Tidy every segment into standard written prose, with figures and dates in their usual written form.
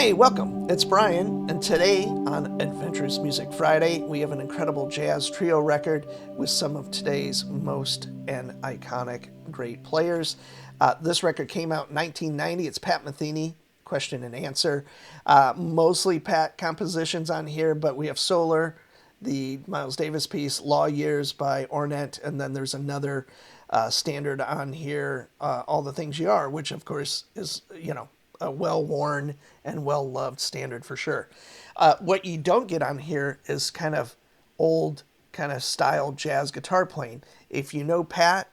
Hey, welcome. It's Brian, and today on Adventurous Music Friday, we have an incredible jazz trio record with some of today's most and iconic great players. This record came out in 1990. It's Pat Metheny, question and answer. Mostly Pat compositions on here, but we have Solar, the Miles Davis piece, Law Years by Ornette, and then there's another standard on here, All the Things You Are, which of course is, a well-worn and well-loved standard for sure. What you don't get on here is kind of old kind of style jazz guitar playing. If you know Pat,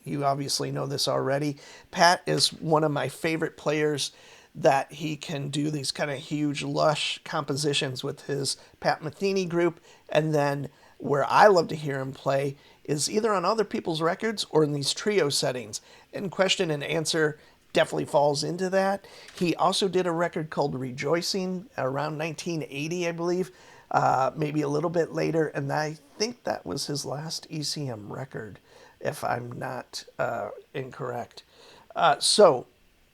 you obviously know this already. Pat is one of my favorite players that he can do these kind of huge, lush compositions with his Pat Metheny group. And then where I love to hear him play is either on other people's records or in these trio settings. And question and answer definitely falls into that. He also did a record called Rejoicing around 1980, I believe, maybe a little bit later. And I think that was his last ECM record, if I'm not incorrect. So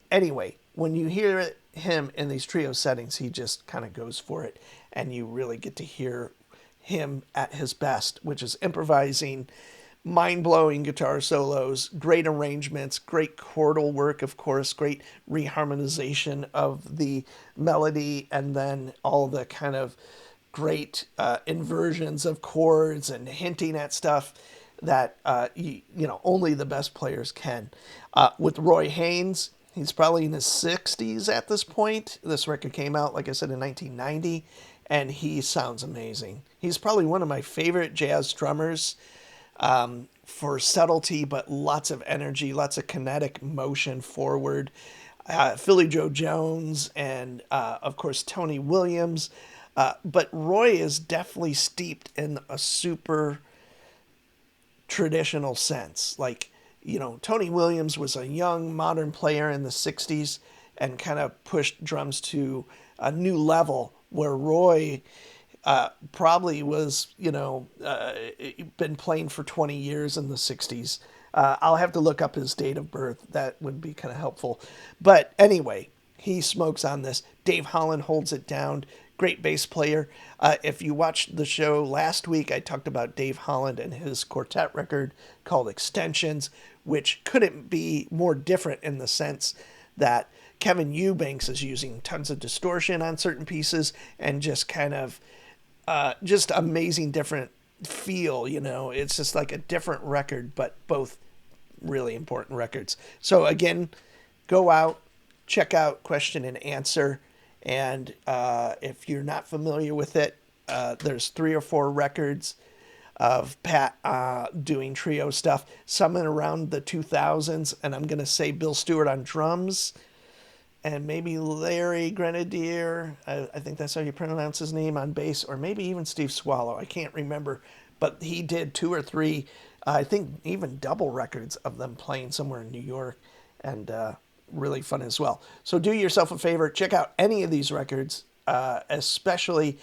anyway, when you hear him in these trio settings, he just kind of goes for it. And you really get to hear him at his best, which is improvising, mind-blowing guitar solos, great arrangements, great chordal work, of course, great reharmonization of the melody, and then all the kind of great inversions of chords and hinting at stuff that only the best players can. With Roy Haynes, he's probably in his 60s at this point. This record came out, like I said, in 1990, and he sounds amazing. He's probably one of my favorite jazz drummers, for subtlety, but lots of energy, lots of kinetic motion forward. Philly Joe Jones and, of course, Tony Williams. But Roy is definitely steeped in a super traditional sense. Like, Tony Williams was a young modern player in the 60s and kind of pushed drums to a new level, where Roy probably was, been playing for 20 years in the 60s. I'll have to look up his date of birth. That would be kind of helpful. But anyway, he smokes on this. Dave Holland holds it down. Great bass player. If you watched the show last week, I talked about Dave Holland and his quartet record called Extensions, which couldn't be more different in the sense that Kevin Eubanks is using tons of distortion on certain pieces and just kind of just amazing different feel. It's just like a different record, but both really important records. So again, go out, check out question and answer. And if you're not familiar with it, there's 3 or 4 records of Pat doing trio stuff, some in around the 2000s. And I'm going to say Bill Stewart on drums, and maybe Larry Grenadier, I think that's how you pronounce his name, on bass, or maybe even Steve Swallow. I can't remember. But he did 2 or 3, I think even double records of them playing somewhere in New York, and really fun as well. So do yourself a favor, check out any of these records, especially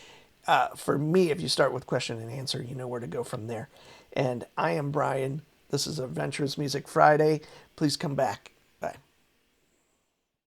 for me. If you start with question and answer, you know where to go from there. And I am Brian. This is Adventurous Music Friday. Please come back.